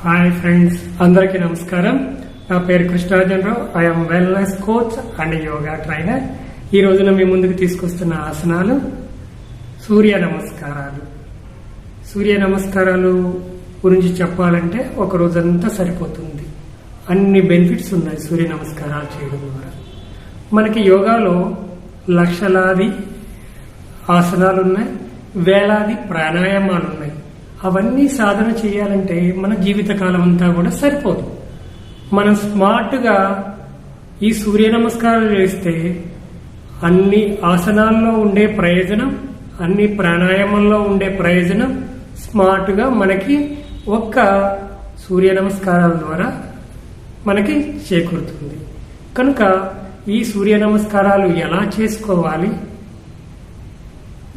Hi friends, అందరికీ నమస్కారం. నా పేరు Krishnarjuna Rao. I'm wellness coach and yoga trainer. ఈ రోజున మీ ముందుకు తీసుకొస్తున్న ఆసనాలు సూర్య నమస్కారాలు. సూర్య నమస్కారాలు గురించి చెప్పాలంటే ఒక రోజంతా సరిపోతుంది. అన్ని బెనిఫిట్స్ ఉన్నాయి సూర్య నమస్కారాలు చేయడం ద్వారా. మనకి యోగాలో లక్షలాది ఆసనాలు ఉన్నాయి, వేలాది ప్రాణాయామాలు ఉన్నాయి. అవన్నీ సాధన చేయాలంటే మన జీవితకాలం అంతా కూడా సరిపోదు. మనం స్మార్ట్గా ఈ సూర్య నమస్కారాలు చేస్తే అన్ని ఆసనాల్లో ఉండే ప్రయోజనం, అన్ని ప్రాణాయామంలో ఉండే ప్రయోజనం స్మార్ట్గా మనకి ఒక్క సూర్య నమస్కారాల ద్వారా మనకి చేకూరుతుంది. కనుక ఈ సూర్య నమస్కారాలు ఎలా చేసుకోవాలి,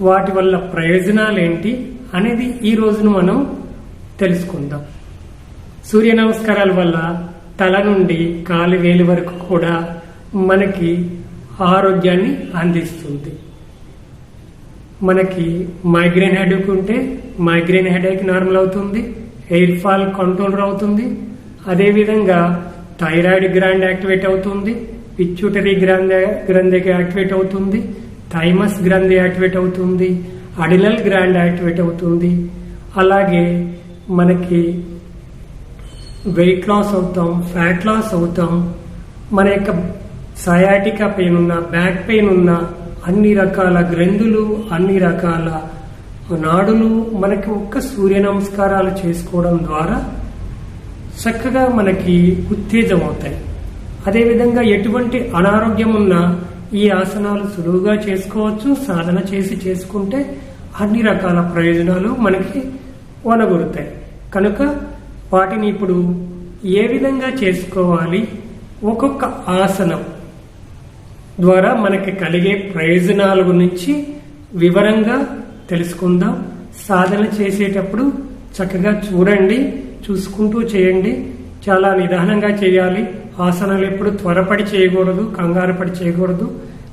వాటి వల్ల ప్రయోజనాలు ఏంటి అనేది ఈ రోజున మనం తెలుసుకుందాం. సూర్య నమస్కారాల వల్ల తల నుండి కాలి వేలి వరకు కూడా మనకి ఆరోగ్యాన్ని అందిస్తుంది. మనకి మైగ్రేన్ హెడేక్ ఉంటే మైగ్రేన్ హెడేక్ నార్మల్ అవుతుంది, ఎయిర్ ఫాల్ కంట్రోల్ అవుతుంది. అదేవిధంగా థైరాయిడ్ గ్లాండ్ యాక్టివేట్ అవుతుంది, పిట్యూటరీ గ్రంథి యాక్టివేట్ అవుతుంది, థైమస్ గ్రంథి యాక్టివేట్ అవుతుంది, అడినల్ గ్లాండ్ యాక్టివేట్ అవుతుంది. అలాగే మనకి వెయిట్ లాస్ అవుతాం, ఫ్యాట్ లాస్ అవుతాం. మన యొక్క సయాటికా పెయిన్ ఉన్న, బ్యాక్ పెయిన్ ఉన్న, అన్ని రకాల గ్రంథులు, అన్ని రకాల నాడులు మనకి ఒక్క సూర్య నమస్కారాలు చేసుకోవడం ద్వారా చక్కగా మనకి ఉత్తేజం అవుతాయి. అదేవిధంగా ఎటువంటి అనారోగ్యం ఉన్నా ఈ ఆసనాలు సులువుగా చేసుకోవచ్చు. సాధన చేసి చేసుకుంటే అన్ని రకాల ప్రయోజనాలు మనకి వనగొరుతాయి. కనుక వాటిని ఇప్పుడు ఏ విధంగా చేసుకోవాలి, ఒక్కొక్క ఆసనం ద్వారా మనకి కలిగే ప్రయోజనాల గురించి వివరంగా తెలుసుకుందాం. సాధన చేసేటప్పుడు చక్కగా చూడండి, చూసుకుంటూ చేయండి. చాలా నిదానంగా చేయాలి. ఆసనాలు ఎప్పుడు త్వరపడి చేయకూడదు, కంగారు పడి చేయకూడదు.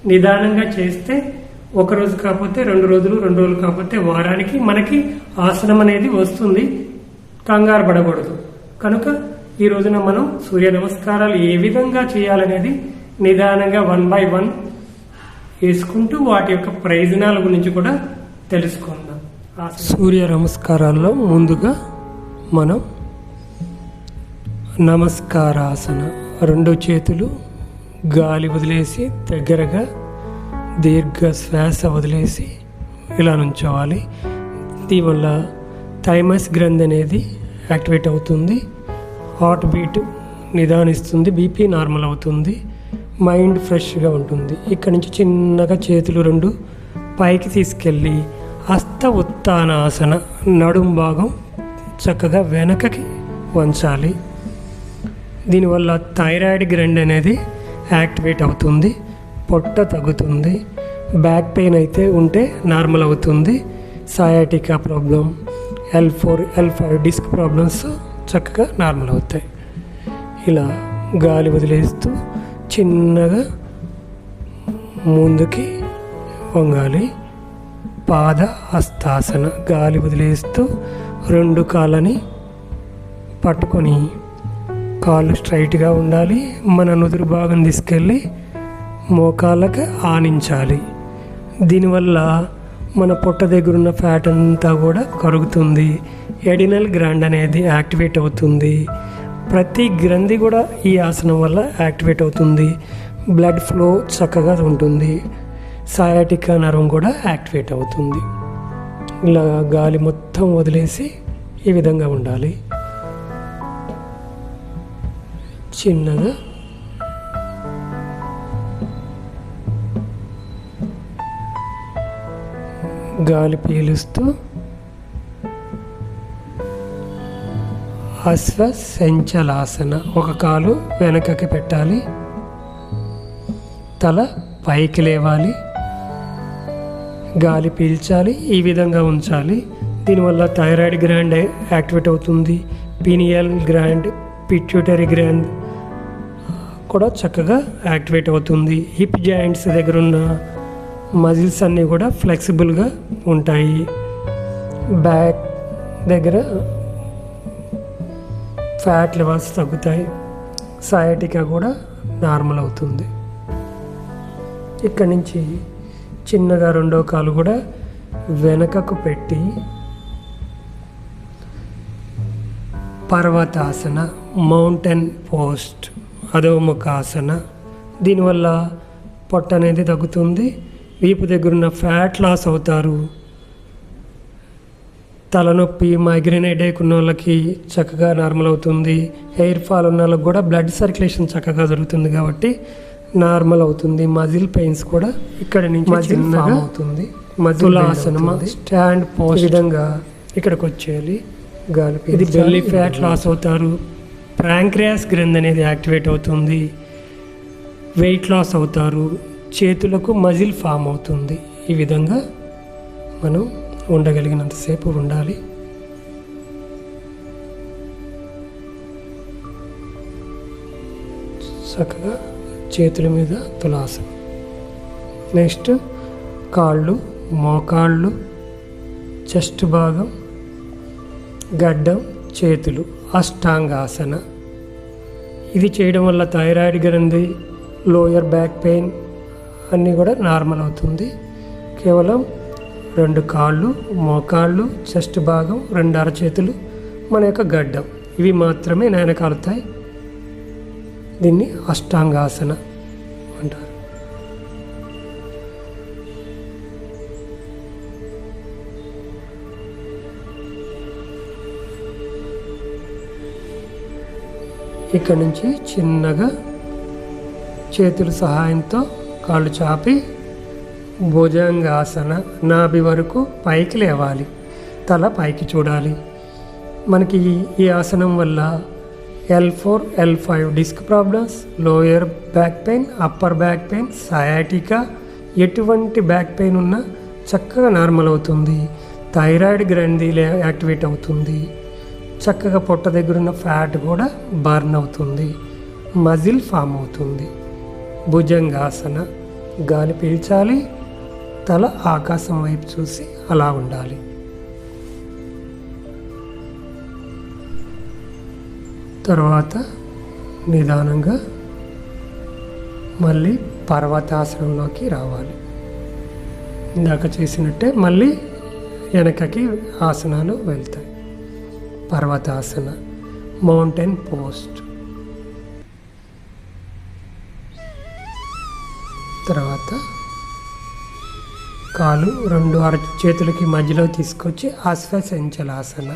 నిదానంగా చేస్తే ఒక రోజు కాకపోతే 2 రోజులు, 2 రోజులు కాకపోతే వారానికి మనకి ఆసనం అనేది వస్తుంది. కంగారు పడకూడదు. కనుక ఈ రోజున మనం సూర్య నమస్కారాలు ఏ విధంగా చేయాలనేది నిదానంగా 1 by 1 వేసుకుంటూ వాటి యొక్క ప్రయోజనాల గురించి కూడా తెలుసుకుందాం. సూర్య నమస్కారాల్లో ముందుగా మనం నమస్కారాసన, 2 చేతులు గాలి వదిలేసి దగ్గరగా దీర్ఘ శ్వాస వదిలేసి ఇలా నుంచోవాలి. దీనివల్ల థైమస్ గ్రంథి అనేది యాక్టివేట్ అవుతుంది, హార్ట్ బీట్ నిదానిస్తుంది, బీపీ నార్మల్ అవుతుంది, మైండ్ ఫ్రెష్గా ఉంటుంది. ఇక్కడ నుంచి చిన్నగా చేతులు 2 పైకి తీసుకెళ్ళి హస్త ఉత్తానాసన, నడుం భాగం చక్కగా వెనకకి వంచాలి. దీనివల్ల థైరాయిడ్ గ్లాండ్ అనేది యాక్టివేట్ అవుతుంది, పొట్ట తగ్గుతుంది, బ్యాక్ పెయిన్ అయితే ఉంటే నార్మల్ అవుతుంది, sciatica problem, L4, L5 disc problems చక్కగా నార్మల్ అవుతాయి. ఇలా గాలి వదిలేస్తూ చిన్నగా ముందుకి వంగాలి. పాద హస్తాసన, గాలి వదిలేస్తూ 2 కాళ్ళని పట్టుకొని కాళ్ళు స్ట్రైట్గా ఉండాలి. మన నుదురు భాగం తీసుకెళ్ళి మోకాళ్ళకి ఆనించాలి. దీనివల్ల మన పొట్ట దగ్గర ఉన్న ఫ్యాట్ అంతా కూడా కరుగుతుంది. ఎడినల్ గ్లాండ్ అనేది యాక్టివేట్ అవుతుంది. ప్రతి గ్రంథి కూడా ఈ ఆసనం వల్ల యాక్టివేట్ అవుతుంది. బ్లడ్ ఫ్లో చక్కగా ఉంటుంది. సయాటికా నరం కూడా యాక్టివేట్ అవుతుంది. ఇలా గాలి మొత్తం వదిలేసి ఈ విధంగా ఉండాలి. చిన్నగా గాలి పీలుస్తూ అశ్వసంచలాసన, ఒక కాలు వెనకకి పెట్టాలి, తల పైకి లేవాలి, గాలి పీల్చాలి, ఈ విధంగా ఉంచాలి. దీనివల్ల థైరాయిడ్ గ్లాండ్ యాక్టివేట్ అవుతుంది, పీనియల్ గ్లాండ్, పిట్యూటరీ గ్లాండ్ కూడా చక్కగా యాక్టివేట్ అవుతుంది. హిప్ జాయింట్స్ దగ్గర ఉన్న మజిల్స్ అన్నీ కూడా ఫ్లెక్సిబుల్గా ఉంటాయి. బ్యాక్ దగ్గర ఫ్యాట్ లెవెల్స్ తగ్గుతాయి, సయాటికా కూడా నార్మల్ అవుతుంది. ఇక్కడి నుంచి చిన్నగా రెండో కాలు కూడా వెనకకు పెట్టి పర్వతాసన, మౌంటైన్ పోస్ట్, అధోముఖాసన. దీనివల్ల పొట్ట అనేది తగ్గుతుంది, వీపు దగ్గర ఉన్న ఫ్యాట్ లాస్ అవుతారు. తలనొప్పి, మైగ్రేన్ హెడేక్ ఉన్న వాళ్ళకి చక్కగా నార్మల్ అవుతుంది. హెయిర్ ఫాల్ ఉన్న వాళ్ళకి కూడా బ్లడ్ సర్క్యులేషన్ చక్కగా జరుగుతుంది కాబట్టి నార్మల్ అవుతుంది. మజిల్ పెయిన్స్ కూడా ఇక్కడ నుంచి చిన్నగా అవుతుంది. తులాసనం, స్టాండ్ పోస్ట్ విధంగా ఇక్కడికి వచ్చేయాలి. గాలి ఇది బెల్లీ ఫ్యాట్ లాస్ అవుతారు. ప్యాంక్రియాస్ గ్రంథి అనేది యాక్టివేట్ అవుతుంది. వెయిట్ లాస్ అవుతారు. చేతులకు మజిల్ ఫామ్ అవుతుంది. ఈ విధంగా మనం ఉండగలిగినంతసేపు ఉండాలి. చక్కగా చేతుల మీద తులాసనం. నెక్స్ట్ కాళ్ళు, మోకాళ్ళు, చెస్ట్ భాగం, గడ్డం, చేతులు, అష్టాంగాసన. ఇది చేయడం వల్ల థైరాయిడ్ గ్రంథి, లోయర్ బ్యాక్ పెయిన్ అన్నీ కూడా నార్మల్ అవుతుంది. కేవలం 2 కాళ్ళు, మోకాళ్ళు, చెస్ట్ భాగం, 2 అరచేతులు, మన యొక్క గడ్డం, ఇవి మాత్రమే నేనకాలుతాయి. దీన్ని అష్టాంగాసన అంటారు. ఇక్కడ నుంచి చిన్నగా చేతుల సహాయంతో కాళ్ళు చాపి భుజంగాసన, నాభి వరకు పైకి లేవాలి, తల పైకి చూడాలి. మనకి ఈ ఆసనం వల్ల L4, L5 disc problems, lower back pain, upper back pain, sciatica, ఎటువంటి బ్యాక్ పెయిన్ ఉన్నా చక్కగా నార్మల్ అవుతుంది. థైరాయిడ్ గ్రంథి యాక్టివేట్ అవుతుంది. చక్కగా పొట్ట దగ్గర ఉన్న ఫ్యాట్ కూడా బర్న్ అవుతుంది. మజిల్ ఫామ్ అవుతుంది. భుజంగాసన, గాలి పీల్చాలి, తల ఆకాశం వైపు చూసి అలా ఉండాలి. తర్వాత నిదానంగా మళ్ళీ పర్వతాసనంలోకి రావాలి. ఇందాక చేసినట్టే మళ్ళీ వెనకకి ఆసనాలు వెళ్తాయి. పర్వతాసన, మౌంటైన్ పోస్ట్. తర్వాత కాలు 2 అరచేతులకి మధ్యలో తీసుకొచ్చి అశ్వసంచలాసన.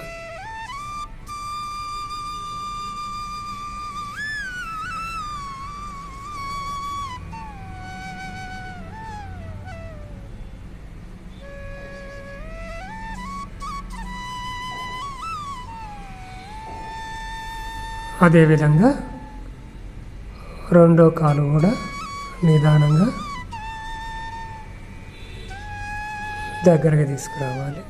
అదేవిధంగా రెండో కాలు కూడా నిదానంగా దగ్గరగా తీసుకురావాలి.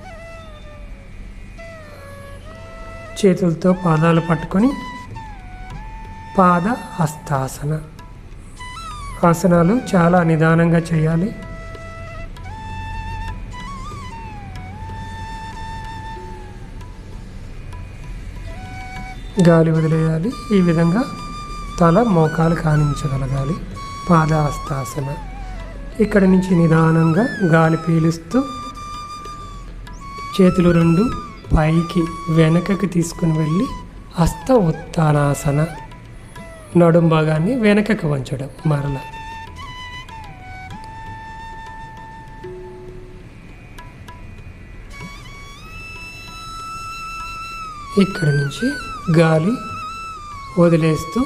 చేతులతో పాదాలు పట్టుకొని పాద హస్తాసన. ఆసనాలు చాలా నిదానంగా చేయాలి. గాలి వదిలేయాలి. ఈ విధంగా తల మోకాలు కానించగలగాలి. పాదహస్తాసన. ఇక్కడ నుంచి నిదానంగా గాలి పీలుస్తూ చేతులు 2 పైకి వెనకకి తీసుకుని వెళ్ళి హస్త ఉత్తానాసన. నడుం భాగాన్ని వెనకకి వంచడం. మరల ఇక్కడ నుంచి గాలి వదిలేస్తూ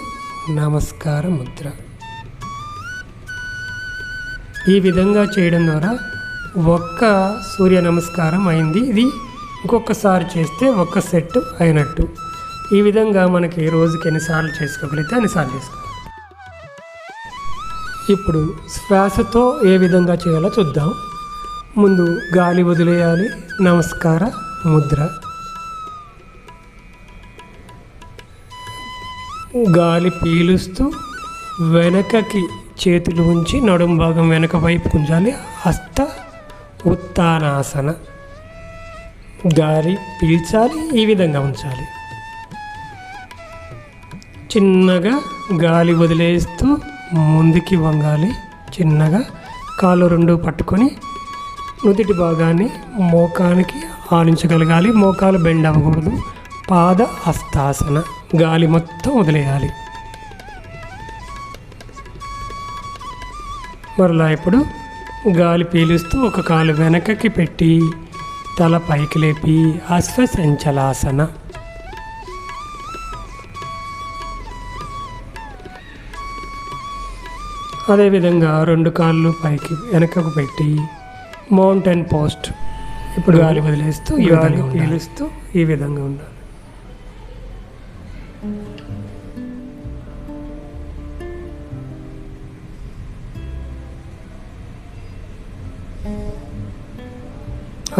నమస్కార ముద్ర. ఈ విధంగా చేయడం ద్వారా ఒక్క సూర్య నమస్కారం అయింది. ఇది ఇంకొకసారి చేస్తే ఒక్క సెట్ అయినట్టు. ఈ విధంగా మనకి రోజుకి ఎన్నిసార్లు చేసుకోగలిగితే అన్నిసార్లు చేసుకోవాలి. ఇప్పుడు శ్వాసతో ఏ విధంగా చేయాలో చూద్దాం. ముందు గాలి వదిలేయాలి. నమస్కార ముద్ర. గాలి పీలుస్తూ వెనకకి చేతులు ఉంచి నడుం భాగం వెనక వైపు గుంజాలి. హస్త ఉత్తానాసన. గాలి పీల్చాలి, ఈ విధంగా ఉంచాలి. చిన్నగా గాలి వదిలేస్తూ ముందుకి వంగాలి. చిన్నగా కాళ్ళు రెండు పట్టుకొని నుదిటి భాగాన్ని మోకానికి ఆనించగలగాలి. మోకాలు బెండ్ అవ్వకూడదు. పాద హస్తాసన, గాలి మొత్తం వదిలేయాలి. మరలా ఇప్పుడు గాలి పీలుస్తూ ఒక కాలు వెనకకి పెట్టి తల పైకి లేపి అశ్వసంచలాసన. అదేవిధంగా రెండు కాళ్ళు పైకి వెనకకు పెట్టి మౌంటైన్ పోస్ట్. ఇప్పుడు గాలి వదిలేస్తూ గాలి పీలుస్తూ ఈ విధంగా ఉండాలి.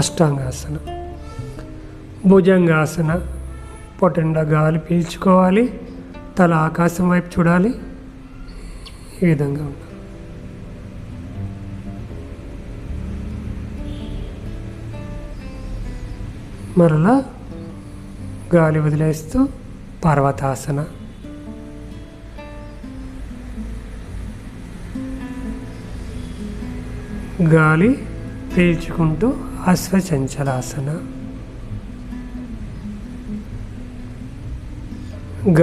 అష్టాంగాసన. భుజంగాసన. పొటెండా గాలి పీల్చుకోవాలి. తల ఆకాశం వైపు చూడాలి. ఈ విధంగా ఉండాలి. మరలా గాలి వదిలేస్తూ పర్వతాసన. గాలి పీల్చుకుంటూ అశ్వచంచలాసన.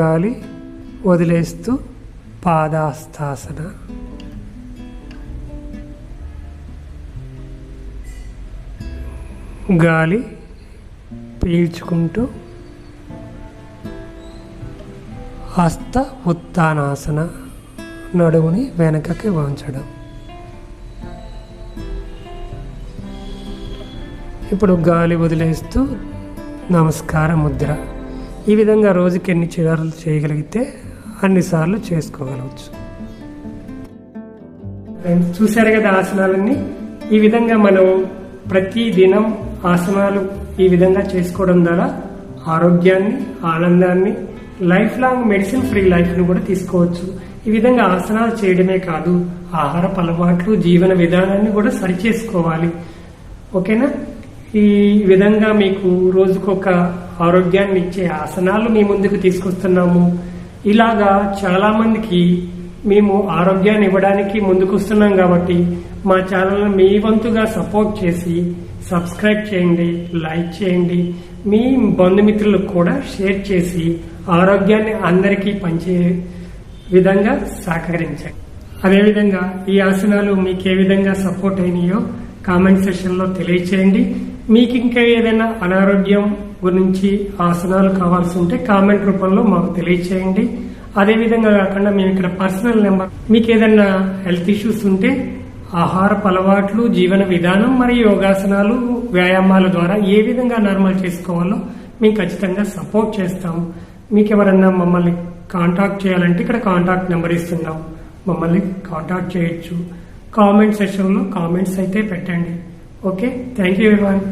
గాలి వదిలేస్తూ పాదాస్తాసన. గాలి పీల్చుకుంటూ హస్త ఉత్తానాసన, నడుముని వెనకకి వంచడం. ఇప్పుడు గాలి వదిలేస్తూ నమస్కార ముద్ర. ఈ విధంగా రోజుకి ఎన్ని సార్లు చేయగలిగితే అన్నిసార్లు చేసుకోగలవచ్చు. చూశారు కదా ఆసనాలన్నీ. ఈ విధంగా మనం ప్రతి దినం ఆసనాలు ఈ విధంగా చేసుకోవడం ద్వారా ఆరోగ్యాన్ని, ఆనందాన్ని, లైఫ్ లాంగ్ మెడిసిన్ ఫ్రీ లైఫ్ను కూడా తీసుకోవచ్చు. ఈ విధంగా ఆసనాలు చేయడమే కాదు, ఆహారపు అలవాట్లు, జీవన విధానాన్ని కూడా సరిచేసుకోవాలి. ఓకేనా? ఈ విధంగా మీకు రోజుకొక ఆరోగ్యాన్ని ఇచ్చే ఆసనాలు మీ ముందుకు తీసుకొస్తున్నాము. ఇలాగా చాలా మందికి మేము ఆరోగ్యాన్ని ఇవ్వడానికి ముందుకు వస్తున్నాం కాబట్టి మా ఛానల్ని మీ వంతుగా సపోర్ట్ చేసి సబ్స్క్రైబ్ చేయండి, లైక్ చేయండి, మీ బంధుమిత్రులకు కూడా షేర్ చేసి ఆరోగ్యాన్ని అందరికీ పంచే విధంగా సహకరించండి. అదేవిధంగా ఈ ఆసనాలు మీకు ఏ విధంగా సపోర్ట్ అయినాయో కామెంట్ సెక్షన్లో తెలియచేయండి. మీకు ఇంకా ఏదైనా అనారోగ్యం గురించి ఆసనాలు కావాల్సి ఉంటే కామెంట్ రూపంలో మాకు తెలియచేయండి. అదేవిధంగా కాకుండా మేము ఇక్కడ పర్సనల్ నెంబర్, మీకు ఏదైనా హెల్త్ ఇష్యూస్ ఉంటే ఆహారపు అలవాట్లు, జీవన విధానం మరియు యోగాసనాలు, వ్యాయామాల ద్వారా ఏ విధంగా నార్మల్ చేసుకోవాలో మేము ఖచ్చితంగా సపోర్ట్ చేస్తాము. మీకు ఎవరన్నా మమ్మల్ని కాంటాక్ట్ చేయాలంటే ఇక్కడ కాంటాక్ట్ నెంబర్ ఇస్తున్నాం, మమ్మల్ని కాంటాక్ట్ చేయొచ్చు. కామెంట్ సెక్షన్లో కామెంట్స్ అయితే పెట్టండి. Okay, thank you everyone.